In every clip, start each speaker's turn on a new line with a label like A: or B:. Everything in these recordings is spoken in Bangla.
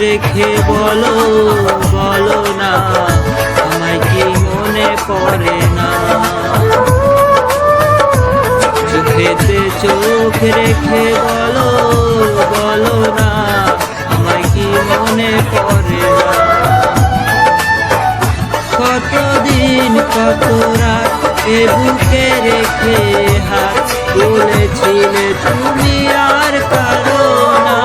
A: রেখে বলো বলো না আমায় কি মনে পড়ে না। চোখেতে চোখ রেখে বলো বলো না আমায় কি মনে পড়ে না। কতদিন কত রাত এ বুকে রেখে হাত বলেছিলে তুমি আর কারো না।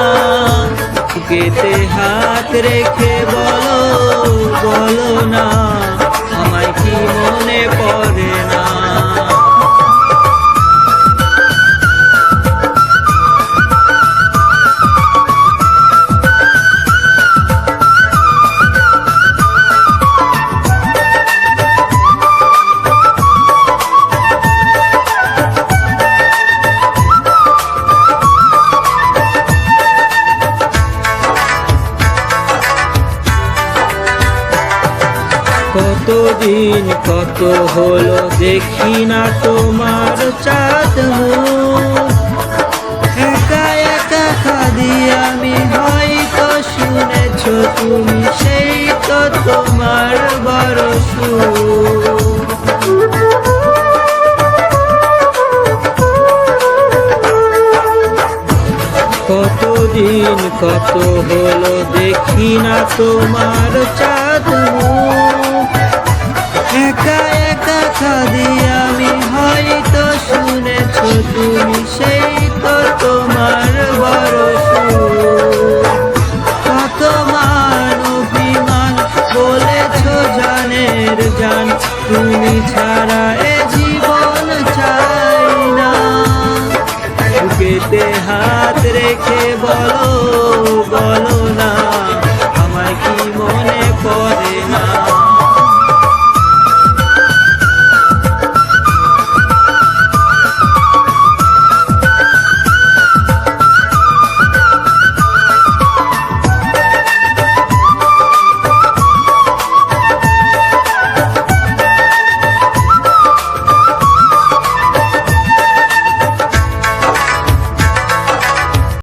A: বুকেতে হাত রেখে বলো বলো না আমায় কি মনে পড়ে না। কতদিন কত হলো দেখি না তোমার চাঁদ মুখ। একা একা কাঁদি আমি হয়তো শুনেছ তুমি সেই তো তোমার বড় সুখ। কতদিন কত হলো দেখি না তোমার চাঁদ মুখ।